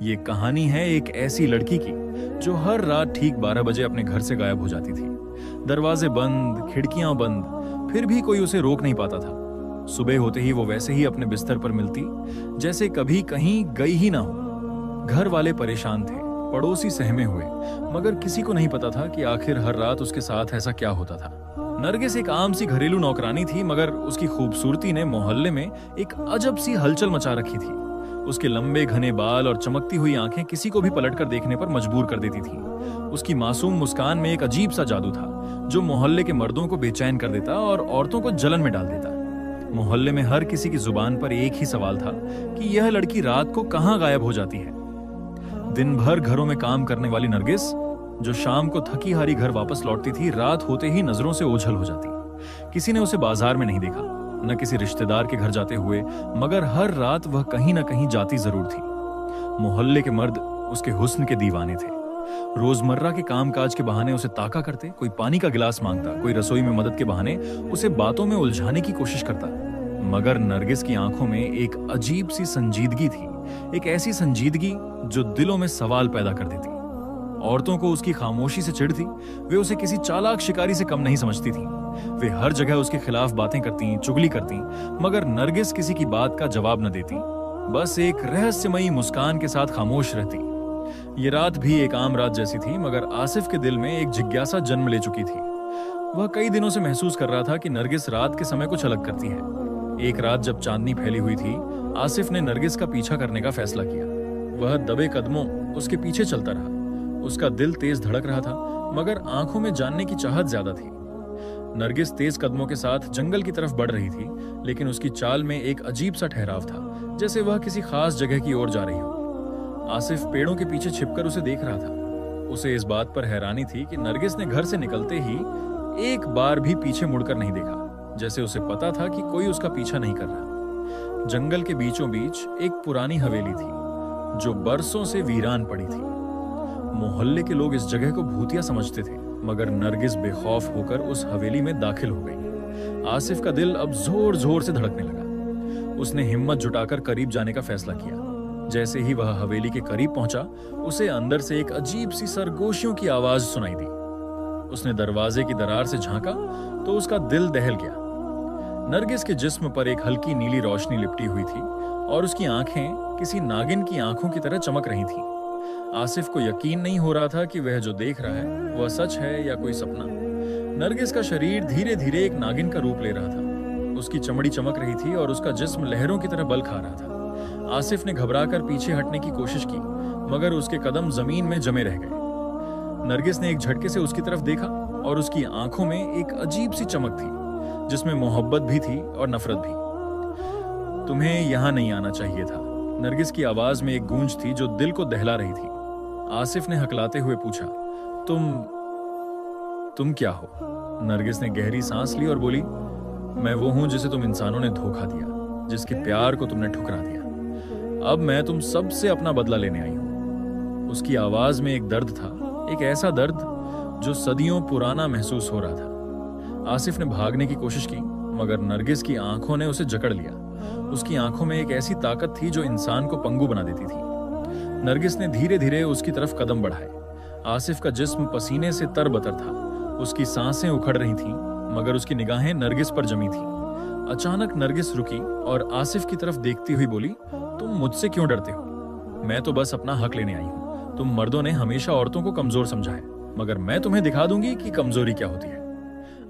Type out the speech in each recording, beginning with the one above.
ये कहानी है एक ऐसी लड़की की जो हर रात ठीक 12 बजे अपने घर से गायब हो जाती थी। दरवाजे बंद, खिड़कियां बंद, फिर भी कोई उसे रोक नहीं पाता था। सुबह होते ही वो वैसे ही अपने बिस्तर पर मिलती जैसे कभी कहीं गई ही ना हो। घर वाले परेशान थे, पड़ोसी सहमे हुए, मगर किसी को नहीं पता था कि आखिर हर रात उसके साथ ऐसा क्या होता था। नरगिस एक आम सी घरेलू नौकरानी थी, मगर उसकी खूबसूरती ने मोहल्ले में एक अजब सी हलचल मचा रखी थी। उसके लंबे घने बाल और चमकती हुई आंखें किसी को भी पलटकर देखने पर मजबूर कर देती थीं। उसकी मासूम मुस्कान में एक अजीब सा जादू था जो मोहल्ले के मर्दों को बेचैन कर देता और औरतों को जलन में डाल देता। मोहल्ले में हर किसी की जुबान पर एक ही सवाल था कि यह लड़की रात को कहां गायब हो जाती है। दिन भर घरों में काम करने वाली नरगिस, जो शाम को थकी हारी घर वापस लौटती थी, रात होते ही नजरों से ओझल हो जाती। किसी ने उसे बाजार में नहीं देखा, न किसी रिश्तेदार के घर जाते हुए, मगर हर रात वह कहीं न कहीं जाती जरूर थी। मोहल्ले के मर्द उसके हुस्न के दीवाने थे। रोजमर्रा के कामकाज के बहाने उसे ताका करते, कोई पानी का गिलास मांगता, कोई रसोई में मदद के बहाने उसे बातों में उलझाने की कोशिश करता। मगर नरगिस की आंखों में एक अजीब सी संजीदगी थी, एक ऐसी संजीदगी जो दिलों में सवाल पैदा कर देती। औरतों को उसकी खामोशी से चिढ़ थी। वे उसे किसी चालाक शिकारी से कम नहीं समझती थीं। वे हर जगह उसके खिलाफ बातें करती, चुगली करती, मगर नरगिस किसी की बात का जवाब न देती, बस एक रहस्यमयी मुस्कान के साथ खामोश रहती। ये रात भी एक आम रात जैसी थी, मगर आसिफ के दिल में एक जिज्ञासा जन्म ले चुकी थी। वह कई दिनों से महसूस कर रहा था कि नरगिस रात के समय कुछ अलग करती है। एक रात जब चांदनी फैली हुई थी, आसिफ ने नरगिस का पीछा करने का फैसला किया। वह दबे कदमों उसके पीछे चलता रहा। उसका दिल तेज धड़क रहा था, मगर आंखों में जानने की चाहत ज्यादा थी। नरगिस तेज कदमों के साथ जंगल की तरफ बढ़ रही थी, लेकिन उसकी चाल में एक अजीब सा ठहराव था, जैसे वह किसी खास जगह की ओर जा रही हो। आसिफ पेड़ों के पीछे छिपकर उसे देख रहा था। उसे इस बात पर हैरानी थी कि नरगिस ने घर से निकलते ही एक बार भी पीछे मुड़कर नहीं देखा, जैसे उसे पता था कि कोई उसका पीछा नहीं कर रहा। जंगल के बीचों बीच एक पुरानी हवेली थी जो बरसों से वीरान पड़ी थी। मोहल्ले के लोग इस जगह को भूतिया समझते थे, मगर नरगिस बेखौफ होकर उस हवेली में दाखिल हो गई। आसिफ का दिल अब जोर जोर से धड़कने लगा। उसने हिम्मत जुटाकर करीब जाने का फैसला किया। जैसे ही वह हवेली के करीब पहुंचा, उसे अंदर से एक अजीब सी सरगोशियों की आवाज सुनाई दी। उसने दरवाजे की दरार से झांका तो उसका दिल दहल गया। नरगिस के जिस्म पर एक हल्की नीली रोशनी लिपटी हुई थी और उसकी आंखें किसी नागिन की आंखों की तरह चमक रही थीं। आसिफ को यकीन नहीं हो रहा था कि वह जो देख रहा है वह सच है या कोई सपना। नरगिस का शरीर धीरे धीरे एक नागिन का रूप ले रहा था। उसकी चमड़ी चमक रही थी और उसका जिस्म लहरों की तरह बल खा रहा था। आसिफ ने घबराकर पीछे हटने की कोशिश की, मगर उसके कदम जमीन में जमे रह गए। नरगिस ने एक झटके से उसकी तरफ देखा और उसकी आंखों में एक अजीब सी चमक थी, जिसमें मोहब्बत भी थी और नफरत भी। तुम्हें यहां नहीं आना चाहिए था, नरगिस की आवाज में एक गूंज थी जो दिल को दहला रही थी। आसिफ ने हकलाते हुए पूछा, तुम क्या हो? नरगिस ने गहरी सांस ली और बोली, मैं वो हूं जिसे तुम इंसानों ने धोखा दिया, जिसके प्यार को तुमने ठुकरा दिया। अब मैं तुम सबसे अपना बदला लेने आई हूं। उसकी आवाज में एक दर्द था, एक ऐसा दर्द जो सदियों पुराना महसूस हो रहा था। आसिफ ने भागने की कोशिश की, मगर नरगिस की आंखों ने उसे जकड़ लिया। उसकी आंखों में एक ऐसी ताकत थी जो इंसान को पंगु बना देती थी। नरगिस ने धीरे धीरे उसकी तरफ कदम बढ़ाए। आसिफ का जिस्म पसीने से तरबतर था। उसकी सांसें उखड़ रही थीं, मगर उसकी निगाहें नरगिस पर जमी थीं। अचानक नरगिस रुकी और आसिफ की तरफ देखती हुई बोली, तुम मुझसे क्यों डरते हो? मैं तो बस अपना हक लेने आई हूं। तुम मर्दों ने हमेशा औरतों को कमजोर समझा है, मगर मैं तुम्हें दिखा दूंगी कि कमजोरी क्या होती है।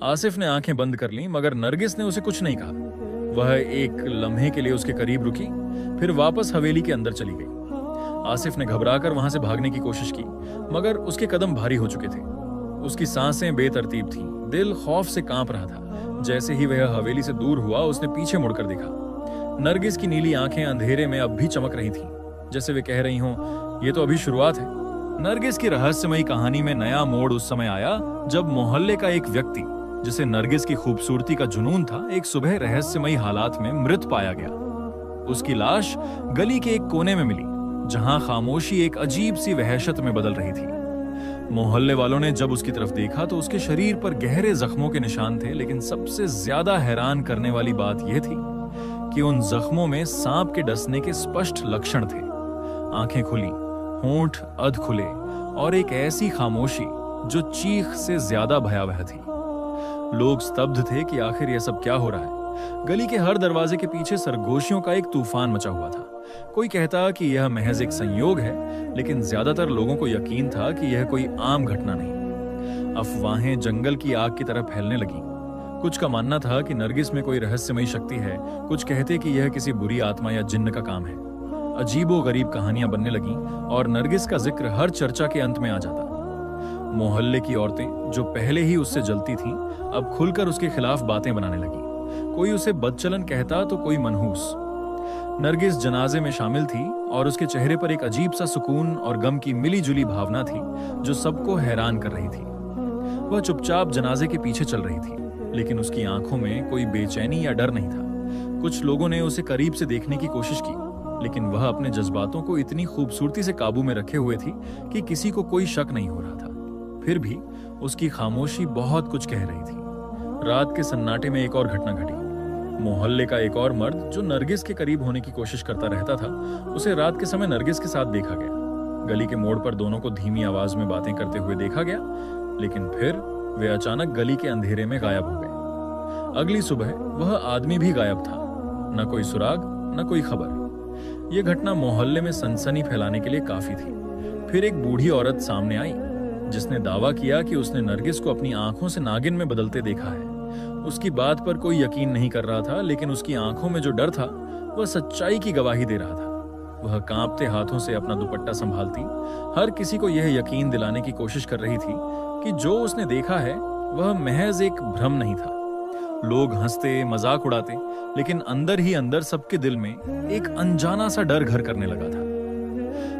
आसिफ ने आंखें बंद कर लीं, मगर नरगिस ने उसे कुछ नहीं कहा। वह एक लम्हे के लिए उसके करीब रुकी, फिर वापस हवेली के अंदर चली गई। आसिफ ने घबराकर वहां से भागने की कोशिश की, मगर उसके कदम भारी हो चुके थे। उसकी सांसें बेतरतीब थीं, दिल खौफ से कांप रहा था। जैसे ही वह हवेली से दूर हुआ, उसने पीछे मुड़कर देखा। नरगिस की नीली आंखें अंधेरे में अब भी चमक रही थीं, जैसे वे कह रही हों, ये तो अभी शुरुआत है। नरगिस की रहस्यमयी कहानी में नया मोड़ उस समय आया जब मोहल्ले का एक व्यक्ति, जिसे नरगिस की खूबसूरती का जुनून था, एक सुबह रहस्यमयी हालात में मृत पाया गया। उसकी लाश गली के एक कोने में मिली, जहां खामोशी एक अजीब सी वहशत में बदल रही थी। मोहल्ले वालों ने जब उसकी तरफ देखा तो उसके शरीर पर गहरे जख्मों के निशान थे, लेकिन सबसे ज्यादा हैरान करने वाली बात यह थी कि उन जख्मों में सांप के डसने के स्पष्ट लक्षण थे। आंखें खुली, होंठ अध खुले और एक ऐसी खामोशी जो चीख से ज्यादा भयावह थी। लोग स्तब्ध थे कि आखिर यह सब क्या हो रहा है। गली के हर दरवाजे के पीछे सरगोशियों का एक तूफान मचा हुआ था। कोई कहता कि यह महज एक संयोग है, लेकिन ज्यादातर लोगों को यकीन था कि यह कोई आम घटना नहीं। अफवाहें जंगल की आग की तरह फैलने लगीं। कुछ का मानना था कि नरगिस में कोई रहस्यमयी शक्ति है, कुछ कहते कि यह किसी बुरी आत्मा या जिन्न का काम है। अजीबो गरीब कहानियां बनने लगीं और नरगिस का जिक्र हर चर्चा के अंत में आ जाता। मोहल्ले की औरतें जो पहले ही उससे जलती थीं, अब खुलकर उसके खिलाफ बातें बनाने लगीं। कोई उसे बदचलन कहता तो कोई मनहूस। नरगिस जनाजे में शामिल थी और उसके चेहरे पर एक अजीब सा सुकून और गम की मिली-जुली भावना थी जो सबको हैरान कर रही थी। वह चुपचाप जनाजे के पीछे चल रही थी, लेकिन उसकी आंखों में कोई बेचैनी या डर नहीं था। कुछ लोगों ने उसे करीब से देखने की कोशिश की, लेकिन वह अपने जज्बातों को इतनी खूबसूरती से काबू में रखे हुए थी कि किसी को कोई शक नहीं हो रहा था। फिर भी उसकी खामोशी बहुत कुछ कह रही थी। रात के सन्नाटे में एक और घटना घटी। मोहल्ले का एक और मर्द जो नरगिस के करीब होने की कोशिश करता रहता था, उसे रात के समय नरगिस के साथ देखा गया। गली के मोड़ पर दोनों को धीमी आवाज में बातें करते हुए देखा गया, लेकिन फिर वे अचानक गली के अंधेरे में गायब हो गए। अगली सुबह वह आदमी भी गायब था, न कोई सुराग न कोई खबर। यह घटना मोहल्ले में सनसनी फैलाने के लिए काफी थी। फिर एक बूढ़ी औरत सामने आई जिसने दावा किया कि उसने नरगिस को अपनी आंखों से नागिन में बदलते देखा है। उसकी बात पर कोई यकीन नहीं कर रहा था, लेकिन उसकी आंखों में जो डर था वह सच्चाई की गवाही दे रहा था। वह कांपते हाथों से अपना दुपट्टा संभालती हर किसी को यह यकीन दिलाने की कोशिश कर रही थी कि जो उसने देखा है वह महज एक भ्रम नहीं था। लोग हंसते, मजाक उड़ाते, लेकिन अंदर ही अंदर सबके दिल में एक अनजाना सा डर घर करने लगा था।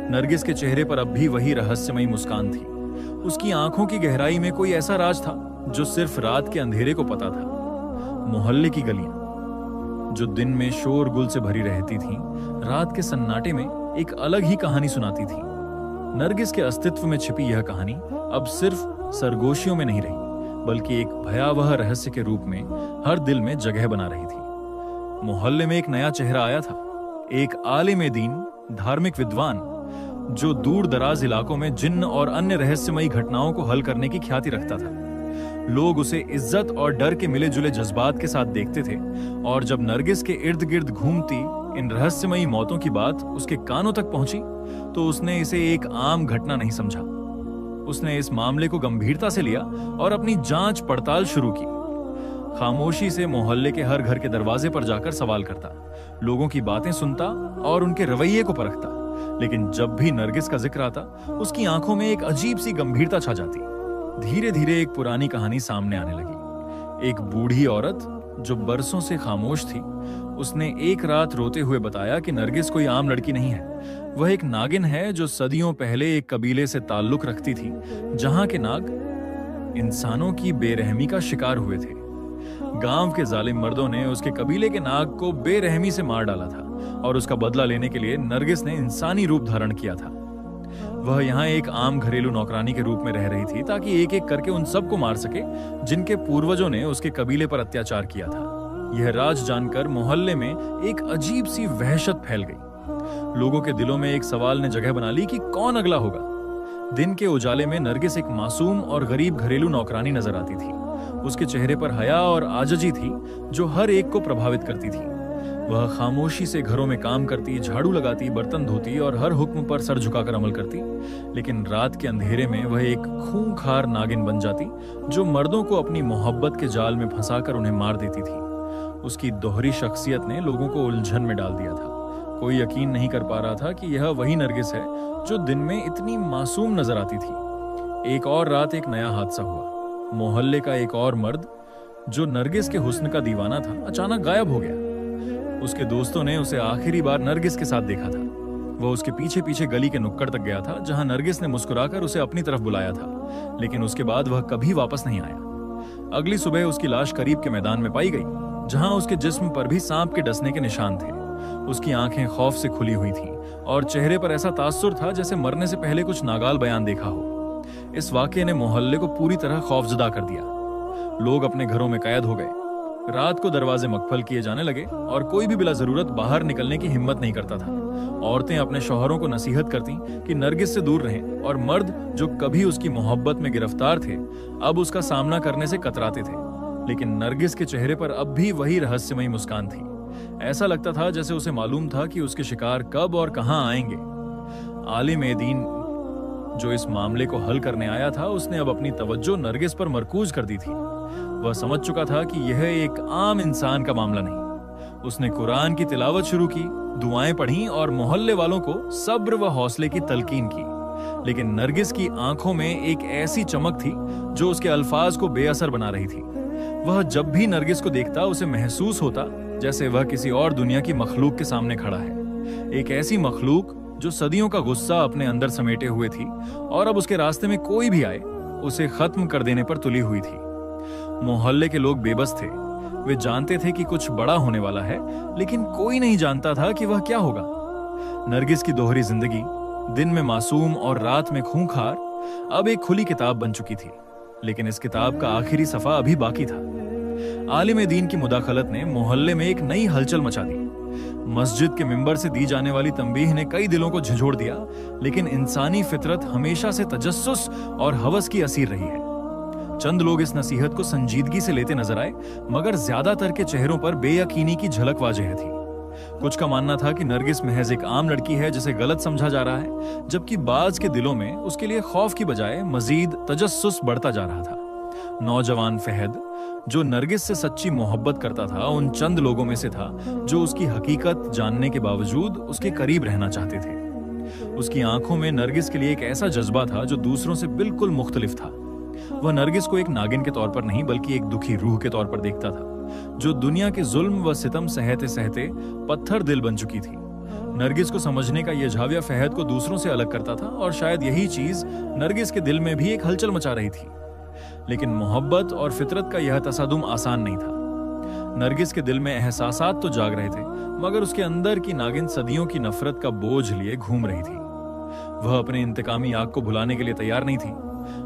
नरगिस के चेहरे पर अब भी वही रहस्यमयी मुस्कान थी। उसकी आंखों की गहराई में कोई ऐसा राज था जो सिर्फ रात के अंधेरे को पता था। मोहल्ले की गलियां जो दिन में शोरगुल से भरी रहती थीं, रात के सन्नाटे में एक अलग ही कहानी सुनाती थी। नरगिस के अस्तित्व में छिपी यह कहानी अब सिर्फ सरगोशियों में नहीं रही, बल्कि एक भयावह रहस्य के रूप में हर दिल में जगह बना रही थी। मोहल्ले में एक नया चेहरा आया था, एक आलिम दीन, धार्मिक विद्वान जो दूर दराज इलाकों में जिन्न और अन्य रहस्यमयी घटनाओं को हल करने की ख्याति रखता था। लोग उसे इज्जत और डर के मिले जुले जज्बात के साथ देखते थे, और जब नरगिस के इर्द गिर्द घूमती इन रहस्यमयी मौतों की बात उसके कानों तक पहुंची तो उसने इसे एक आम घटना नहीं समझा। उसने इस मामले को गंभीरता से लिया और अपनी जांच पड़ताल शुरू की। खामोशी से मोहल्ले के हर घर के दरवाजे पर जाकर सवाल करता, लोगों की बातें सुनता और उनके रवैये को परखता। लेकिन जब भी नरगिस का जिक्र आता, उसकी आंखों में एक अजीब सी गंभीरता छा जाती। धीरे धीरे एक पुरानी कहानी सामने आने लगी। एक बूढ़ी औरत जो बरसों से खामोश थी, उसने एक रात रोते हुए बताया कि नरगिस कोई आम लड़की नहीं है। वह एक नागिन है जो सदियों पहले एक कबीले से ताल्लुक रखती थी, जहां के नाग इंसानों की बेरहमी का शिकार हुए थे। गांव के जालिम मर्दों ने उसके कबीले के नाग को बेरहमी से मार डाला था, और उसका बदला लेने के लिए नरगिस ने इंसानी रूप धारण किया था। वह यहाँ एक आम घरेलू नौकरानी के रूप में रह रही थी, ताकि एक एक करके उन सबको मार सके जिनके पूर्वजों ने उसके कबीले पर अत्याचार किया था। यह राज जानकर मोहल्ले में एक अजीब सी वहशत फैल गई। लोगों के दिलों में एक सवाल ने जगह बना ली कि कौन अगला होगा। दिन के उजाले में नरगिस एक मासूम और गरीब घरेलू नौकरानी नजर आती थी। उसके चेहरे पर हया और आजजी थी जो हर एक को प्रभावित करती थी। वह खामोशी से घरों में काम करती, झाड़ू लगाती, बर्तन धोती और हर हुक्म पर सर झुकाकर अमल करती। लेकिन रात के अंधेरे में वह एक खूंखार नागिन बन जाती जो मर्दों को अपनी मोहब्बत के जाल में फंसाकर उन्हें मार देती थी। उसकी दोहरी शख्सियत ने लोगों को उलझन में डाल दिया था। कोई यकीन नहीं कर पा रहा था कि यह वही नरगिस है जो दिन में इतनी मासूम नजर आती थी। एक और रात एक नया हादसा हुआ। मोहल्ले का एक और मर्द जो नरगिस के हुस्न का दीवाना था, अचानक गायब हो गया। उसके दोस्तों ने उसे आखिरी बार नरगिस के साथ देखा था। वह उसके पीछे पीछे गली के नुक्कड़ तक गया था, जहां नरगिस ने मुस्कुराकर उसे अपनी तरफ बुलाया था, लेकिन उसके बाद वह कभी वापस नहीं आया। अगली सुबह उसकी लाश करीब के मैदान में पाई गई, जहां उसके जिस्म पर भी सांप के डसने के निशान थे। उसकी आंखें खौफ से खुली हुई थीं और चेहरे पर ऐसा तासुर था जैसे मरने से पहले कुछ नागाल बयान देखा हो। इस वाकये ने मोहल्ले को पूरी तरह खौफजदा कर दिया। लोग अपने घरों में कैद हो गए। रात को दरवाजे मकफल किए जाने लगे और कोई भी बिला जरूरत बाहर निकलने की हिम्मत नहीं करता था। औरतें अपने शौहरों को नसीहत करती कि नरगिस से दूर रहें, और मर्द जो कभी उसकी मोहब्बत में गिरफ्तार थे अब उसका सामना करने से कतराते थे। लेकिन नरगिस के चेहरे पर अब भी वही रहस्यमयी मुस्कान थी। ऐसा लगता था जैसे उसे मालूम था कि उसके शिकार कब और कहां आएंगे। आलिम ए दीन जो इस मामले को हल करने आया था, उसने अब अपनी तवज्जो नरगिस पर मरकूज कर दी थी। वह समझ चुका था कि यह एक आम इंसान का मामला नहीं। उसने कुरान की तिलावत शुरू की, दुआएं पढ़ी और मोहल्ले वालों को सब्र व हौसले की तलकीन की। लेकिन नरगिस की आंखों में एक ऐसी चमक थी जो उसके अल्फाज को बेअसर बना रही थी। वह जब भी नरगिस को देखता उसे महसूस होता जैसे वह किसी और दुनिया की मखलूक के सामने खड़ा है। एक ऐसी मखलूक जो सदियों का गुस्सा अपने अंदर समेटे हुए थी और अब उसके रास्ते में कोई भी आए उसे खत्म कर देने पर तुली हुई थी। मोहल्ले के लोग बेबस थे। वे जानते थे कि कुछ बड़ा होने वाला है, लेकिन कोई नहीं जानता था कि वह क्या होगा। नरगिस की दोहरी जिंदगी, दिन में मासूम और रात में खूंखार, अब एक खुली किताब बन चुकी थी। लेकिन इस किताब का आखिरी सफा अभी बाकी था। आलिम दीन की मुदाखलत ने मोहल्ले में एक नई हलचल मचा दी। मस्जिद के मिंबर से दी जाने वाली तंबीह ने कई दिलों को झंझोड़ दिया, लेकिन इंसानी फितरत हमेशा से तजस्सुस और हवस की असीर रही है। चंद लोग इस नसीहत को संजीदगी से लेते नजर आए, मगर ज्यादातर के चेहरों पर बेयकीनी की झलक वाज़ेह थी। कुछ का मानना था कि नरगिस महज एक आम लड़की है जिसे गलत समझा जा रहा है, जबकि बाज के दिलों में उसके लिए खौफ की बजाय मजीद तजस्सुस बढ़ता जा रहा था। नौजवान फहद जो नरगिस से सच्ची मोहब्बत करता था, उन चंद लोगों में से था जो उसकी हकीकत जानने के बावजूद उसके करीब रहना चाहते थे। उसकी आंखों में नरगिस के लिए एक ऐसा जज्बा था जो दूसरों से बिल्कुल मुख्तलिफ था। वह नरगिस को एक नागिन के तौर पर नहीं बल्कि एक दुखी रूह के तौर पर देखता था, जो दुनिया के जुल्म व सितम सहते सहते पत्थर दिल बन चुकी थी। नरगिस को समझने का यह झाविया फहद को दूसरों से अलग करता था, और शायद यही चीज नरगिस के दिल में भी एक हलचल मचा रही थी। लेकिन मोहब्बत और फितरत का यह तसादुम आसान नहीं था। नरगिस के दिल में एहसासात तो जाग रहे थे, मगर उसके अंदर की नागिन सदियों की नफरत का बोझ लिए घूम रही थी। वह अपने इंतकामी आग को भुलाने के लिए तैयार नहीं थी।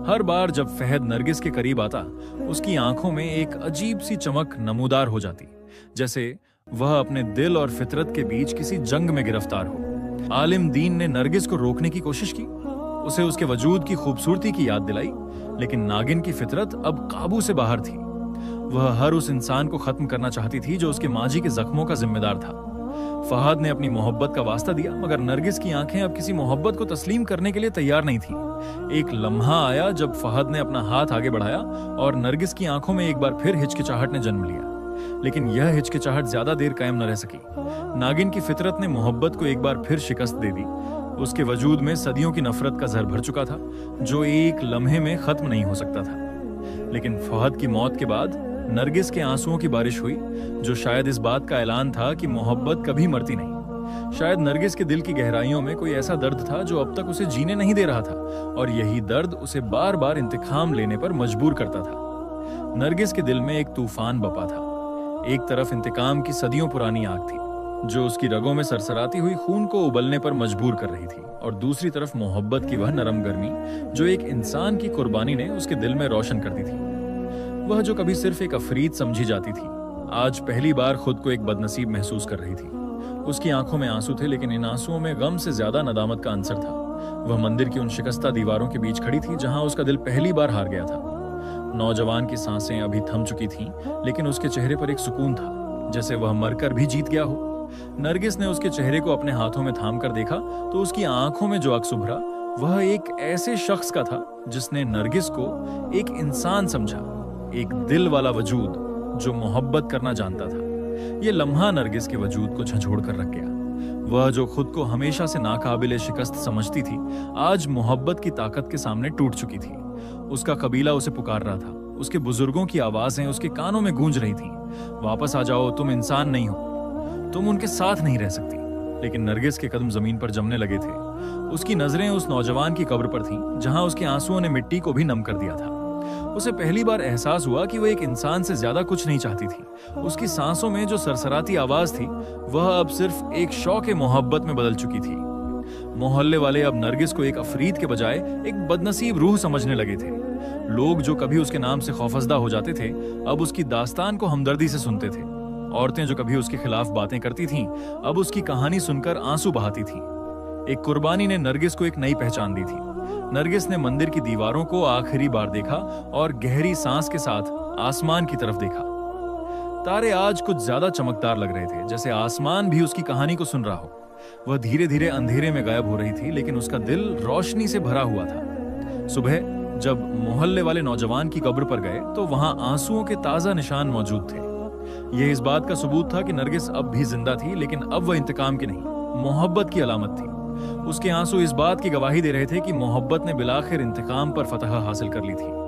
हर बार जब फहद नरगिस के करीब आता, उसकी आंखों में एक अजीब सी चमक नमूदार हो जाती, जैसे वह अपने दिल और फितरत के बीच किसी जंग में गिरफ्तार हो। आलिम दीन ने नरगिस को रोकने की कोशिश की, उसे उसके वजूद की खूबसूरती की याद दिलाई, लेकिन नागिन की फितरत अब काबू से बाहर थी। वह हर उस इंसान को खत्म करना चाहती थी जो उसके माजी के जख्मों का जिम्मेदार था। फहद ने अपनी मोहब्बत का वास्ता दिया, मगर नरगिस की आंखें अब किसी मोहब्बत को तस्लीम करने के लिए तैयार नहीं थी। एक लम्हा आया जब फहद ने अपना हाथ आगे बढ़ाया और नरगिस की आंखों में एक बार फिर हिचकिचाहट ने जन्म लिया। लेकिन यह हिचकिचाहट ज्यादा देर कायम न रह सकी। नागिन की फितरत ने मोहब्बत को एक बार फिर शिकस्त दे दी। उसके वजूद में सदियों की नफरत का जहर भर चुका था, जो एक लम्हे में खत्म नहीं हो सकता था। लेकिन फहद की मौत के बाद नरगिस के आंसुओं की बारिश हुई, जो शायद इस बात का ऐलान था कि मोहब्बत कभी मरती नहीं। शायद नरगिस के दिल की गहराइयों में कोई ऐसा दर्द था जो अब तक उसे जीने नहीं दे रहा था, और यही दर्द उसे बार बार इंतकाम लेने पर मजबूर करता था। नरगिस के दिल में एक तूफान बपा था। एक तरफ इंतकाम की सदियों पुरानी आग थी जो उसकी रगों में सरसराती हुई खून को उबलने पर मजबूर कर रही थी, और दूसरी तरफ मोहब्बत की वह नरम गर्मी जो एक इंसान की कुर्बानी ने उसके दिल में रोशन कर दी थी। वह जो कभी सिर्फ एक अफरीद समझी जाती थी, आज पहली बार खुद को एक बदनसीब महसूस कर रही थी। उसकी आंखों में आंसू थे, लेकिन इन आंसुओं में गम से ज्यादा नदामत का अंसर था। वह मंदिर की उन शिकस्ता दीवारों के बीच खड़ी थी जहां उसका दिल पहली बार हार गया था। नौजवान की सांसें अभी थम चुकी थीं, लेकिन उसके चेहरे पर एक सुकून था, जैसे वह मरकर भी जीत गया हो। नरगिस ने उसके चेहरे को अपने हाथों में थाम कर देखा तो उसकी आंखों में जो अक्स उभरा वह एक ऐसे शख्स का था जिसने नरगिस को एक इंसान समझा, एक दिल वाला वजूद जो मोहब्बत करना जानता था। यह लम्हा नरगिस के वजूद को झंझोड़ कर रख गया। वह जो खुद को हमेशा से नाकाबिले शिकस्त समझती थी, आज मोहब्बत की ताकत के सामने टूट चुकी थी। उसका कबीला उसे पुकार रहा था, उसके बुजुर्गों की आवाजें उसके कानों में गूंज रही थीं। वापस आ जाओ, तुम इंसान नहीं हो, तुम उनके साथ नहीं रह सकती। लेकिन नरगिस के कदम जमीन पर जमने लगे थे। उसकी नजरें उस नौजवान की कब्र पर थीं, जहां उसके आंसुओं ने मिट्टी को भी नम कर दिया था। उसे पहली बार एहसास हुआ कि वह एक इंसान से ज्यादा कुछ नहीं चाहती थी। उसकी सांसों में जो सरसराती आवाज थी, वह अब सिर्फ एक शौक मोहब्बत में बदल चुकी थी। मोहल्ले वाले अब नरगिस को एक अफरीद के बजाय एक बदनसीब रूह समझने लगे थे। लोग जो कभी उसके नाम से खौफजदा हो जाते थे, अब उसकी दास्तान को हमदर्दी से सुनते थे, औरतें जो कभी उसके खिलाफ बातें करती थीं, अब उसकी कहानी सुनकर आंसू बहाती थीं। एक कुर्बानी ने नरगिस को एक नई पहचान दी थी। नरगिस ने मंदिर की दीवारों को आखिरी बार देखा और गहरी सांस के साथ आसमान की तरफ देखा। तारे आज कुछ ज्यादा चमकदार लग रहे थे, जैसे आसमान भी उसकी कहानी को सुन रहा हो। वह धीरे धीरे अंधेरे में गायब हो रही थी, लेकिन उसका दिल रोशनी से भरा हुआ था। सुबह जब मोहल्ले वाले नौजवान की कब्र पर गए तो वहां आंसुओं के ताजा निशान मौजूद थे। यह इस बात का सबूत था कि नरगिस अब भी जिंदा थी, लेकिन अब वह इंतकाम की नहीं, मोहब्बत की अलामत थी। उसके आंसू इस बात की गवाही दे रहे थे कि मोहब्बत ने बिलाखिर इंतकाम पर फतह हासिल कर ली थी।